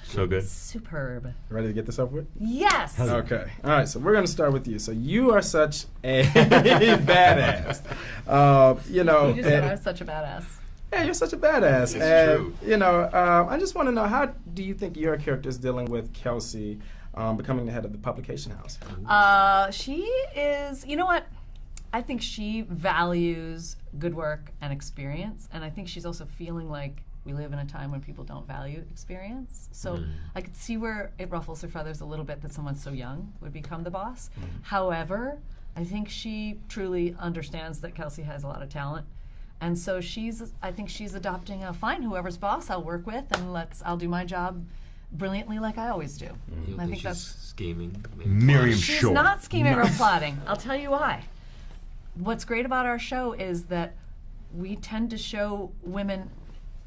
So good. Superb. Ready to get this over with? Yes. Okay. All right. So we're going to start with you. So you are such a badass. You just said I was such a badass. Yeah, you're such a badass. It's true. I just want to know, how do you think your character is dealing with Kelsey becoming the head of the publication house? She is, you know what? I think she values good work and experience, and I think she's also feeling like we live in a time when people don't value experience. So I could see where it ruffles her feathers a little bit that someone so young would become the boss. However, I think she truly understands that Kelsey has a lot of talent. And so I think she's adopting a fine, whoever's boss I'll work with, and I'll do my job brilliantly like I always do. You I think she's that's scheming. Miriam She's Shor. not scheming or plotting. I'll tell you why. What's great about our show is that we tend to show women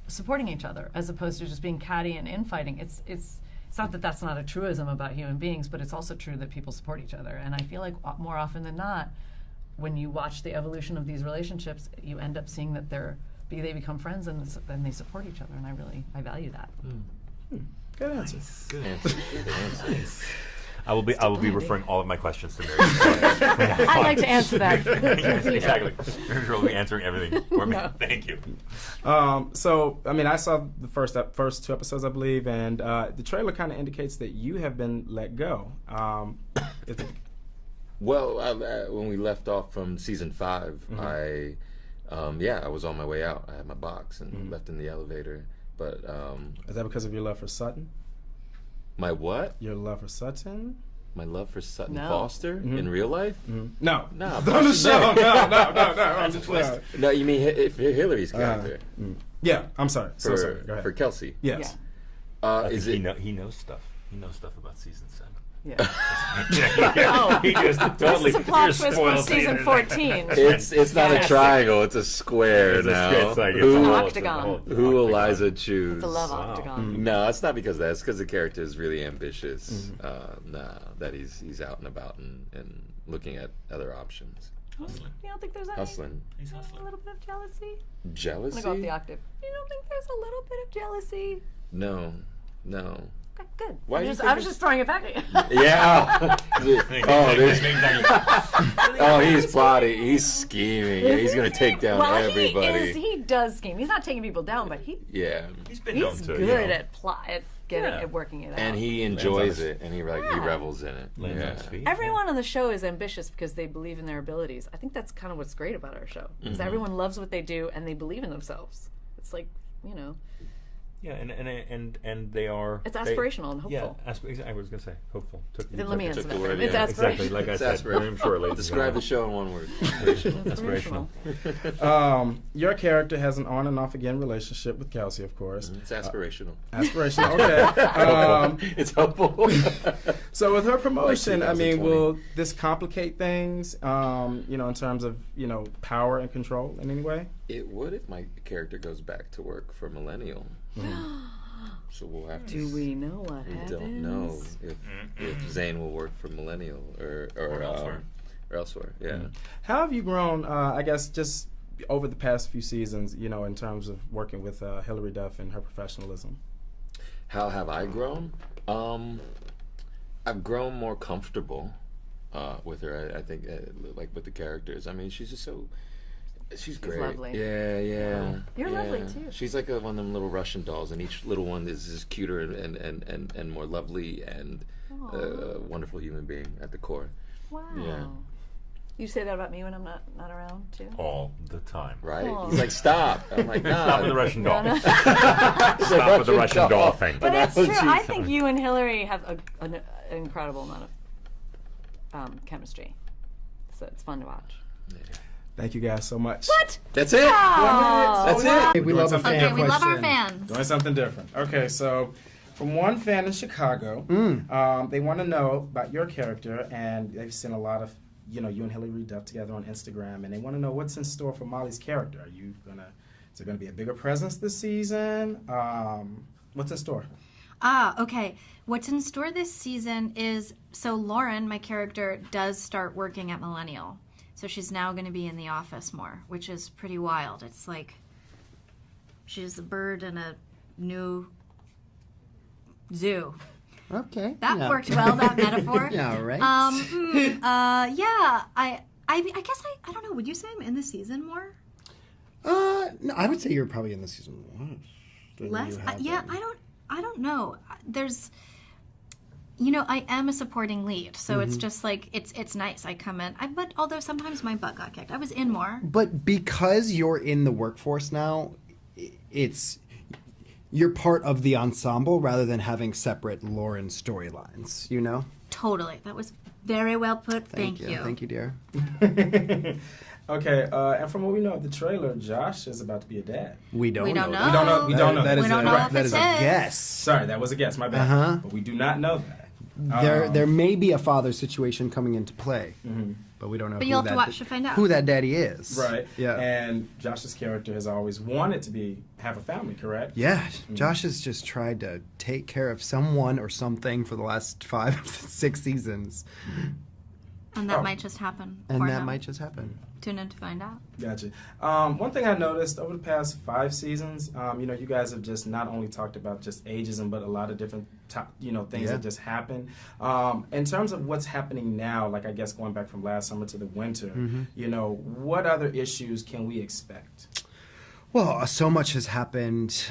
supporting each other as opposed to just being catty and infighting. It's not that that's not a truism about human beings, but it's also true that people support each other. And I feel like more often than not, when you watch the evolution of these relationships, you end up seeing that they become friends and then they support each other. And I value that. Good answer. Good answer. Nice. I will be referring all of my questions to Mary. I like to answer that. Yes, exactly. Mary will be answering everything for me. No. Thank you. I saw the first 2 episodes, I believe, and the trailer kind of indicates that you have been let go. Well, when we left off from season 5, I was on my way out. I had my box and left in the elevator. But is that because of your love for Sutton? My what? Your love for Sutton? My love for Sutton No. Foster in real life? No. No. On the show. No. That's a twist. No, you mean Hillary's character? Yeah, I'm sorry. So For, sorry. Go ahead. for Kelsey? Yes. Is he it? he knows stuff. He knows stuff about season 7. Yeah. He just totally This is a plot just twist from spoiled season 14. It's not a triangle. It's a square now. It's like It's an Who, octagon. who will Liza choose? It's a love octagon. No, it's not because of that. It's because the character is really ambitious. That he's out and about and looking at other options. You don't think there's Hustling. He's a hustling. little bit of jealousy? Jealousy? I'm gonna go up the octave. You don't think there's a little bit of jealousy? No. Okay, good. Why do you I was just throwing it back at you. Yeah. He's plotting. He's scheming. Yeah, he's gonna take down everybody. He does scheme. He's not taking people down, but Yeah. He's been known he's to. good at working it out. And he enjoys it, and he revels in it. Lands on his feet. Everyone on the show is ambitious because they believe in their abilities. I think that's kind of what's great about our show, is everyone loves what they do and they believe in themselves. It's like, Yeah, and they are. it's aspirational and hopeful. Yeah, I was gonna say hopeful. Then let me answer the that. word, It's yeah. aspirational. Exactly, like I said. Miriam Shor, ladies and Describe the gentlemen. show in one word. Aspirational. Your character has an on and off again relationship with Kelsey, of course. It's aspirational. Aspirational. Okay. It's helpful. So with her promotion, Like 2020. will this complicate things? In terms of power and control in any way? It would if my character goes back to work for Millennial. So we'll have to. Do we know what We happens? don't know if Zane will work for Millennial or elsewhere. Or elsewhere. Yeah. How have you grown? I guess just over the past few seasons, in terms of working with Hilary Duff and her professionalism. How have I grown? I've grown more comfortable with her. I think, like with the characters. I mean, she's just so. She's great. lovely. Yeah. You're lovely, too. She's like one of them little Russian dolls, and each little one is just cuter and more lovely and a wonderful human being at the core. Wow. Yeah. You say that about me when I'm not around, too? All the time. Right? Aw. He's like, stop. I'm like, nah. Stop with the Russian doll. No. Stop with the Russian doll thing. But it's That's true. what I she think you and Hillary have an incredible amount of chemistry. So it's fun to watch. Thank you guys so much. What? That's it. Oh, That's wow. it. We love a fan Okay, we love our question. fans. Doing something different. Okay, so from one fan in Chicago, they want to know about your character, and they've seen a lot of, you and Hilary Duff together on Instagram, and they want to know what's in store for Molly's character. Is there gonna be a bigger presence this season? What's in store? Okay. What's in store this season is, so Lauren, my character, does start working at Millennial. So she's now going to be in the office more, which is pretty wild. It's like she's a bird in a new Zoo. Okay. That yeah. worked well, that metaphor. Yeah, right. Yeah, I guess I don't know. Would you say I'm in the season more? No, I would say you're probably in the season less. Less? Yeah, I don't know. There's, you know, I am a supporting lead, so it's just like it's nice. I come in, but although sometimes my butt got kicked, I was in more. But because you're in the workforce now, you're part of the ensemble rather than having separate Lauren storylines. You know. Totally, that was very well put. Thank you. Thank you, dear. Okay, and from what we know of the trailer, Josh is about to be a dad. We don't know. know. We don't know. We don't know. That is We don't a, know if that is a it's his. guess. Sorry, that was a guess. My bad. Uh-huh. But we do not know that. There may be a father situation coming into play, but we don't know. But who you'll have to that watch to find out. who that daddy is. Right. Yeah. And Josh's character has always wanted to have a family, correct? Yeah, Josh has just tried to take care of someone or something for the last 5, 6 seasons, And that might just happen. and for that him. might just happen. Tune in to find out. Gotcha. One thing I noticed over the past 5 seasons, you guys have just not only talked about just ageism, but a lot of different, things Yeah. that just happen. In terms of what's happening now, like I guess going back from last summer to the winter, what other issues can we expect? Well, so much has happened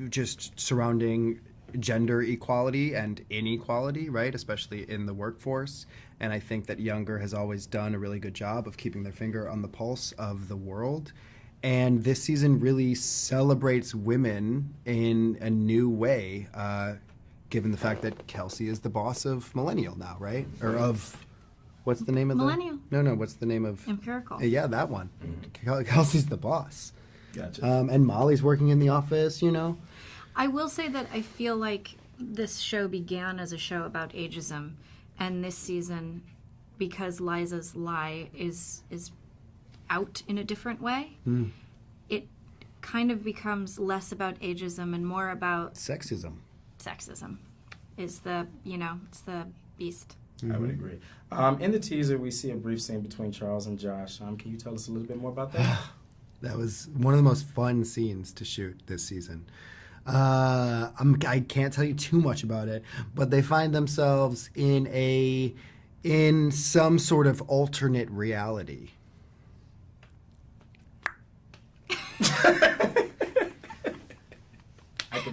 just surrounding gender equality and inequality, right? Especially in the workforce. And I think that Younger has always done a really good job of keeping their finger on the pulse of the world. And this season really celebrates women in a new way, given the fact that Kelsey is the boss of Millennial now, right? Or of, what's the name of Millennial. No, what's the name of? Empirical. Yeah, that one. Kelsey's the boss. Gotcha. And Molly's working in the office, I will say that I feel like this show began as a show about ageism, and this season, because Liza's lie is out in a different way, it kind of becomes less about ageism and more about Sexism. sexism. Is the it's the beast. I would agree. In the teaser, we see a brief scene between Charles and Josh. Can you tell us a little bit more about that? That was one of the most fun scenes to shoot this season. I can't tell you too much about it, but they find themselves in some sort of alternate reality.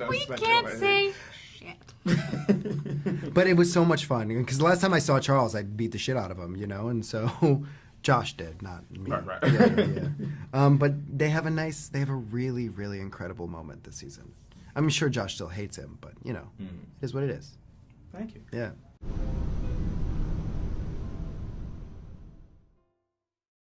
We can't say shit. But it was so much fun because the last time I saw Charles, I beat the shit out of him, and so Josh did, not me. Right. Yeah. But they have a really, really incredible moment this season. I'm sure Josh still hates him, but it is what it is. Thank you. Yeah.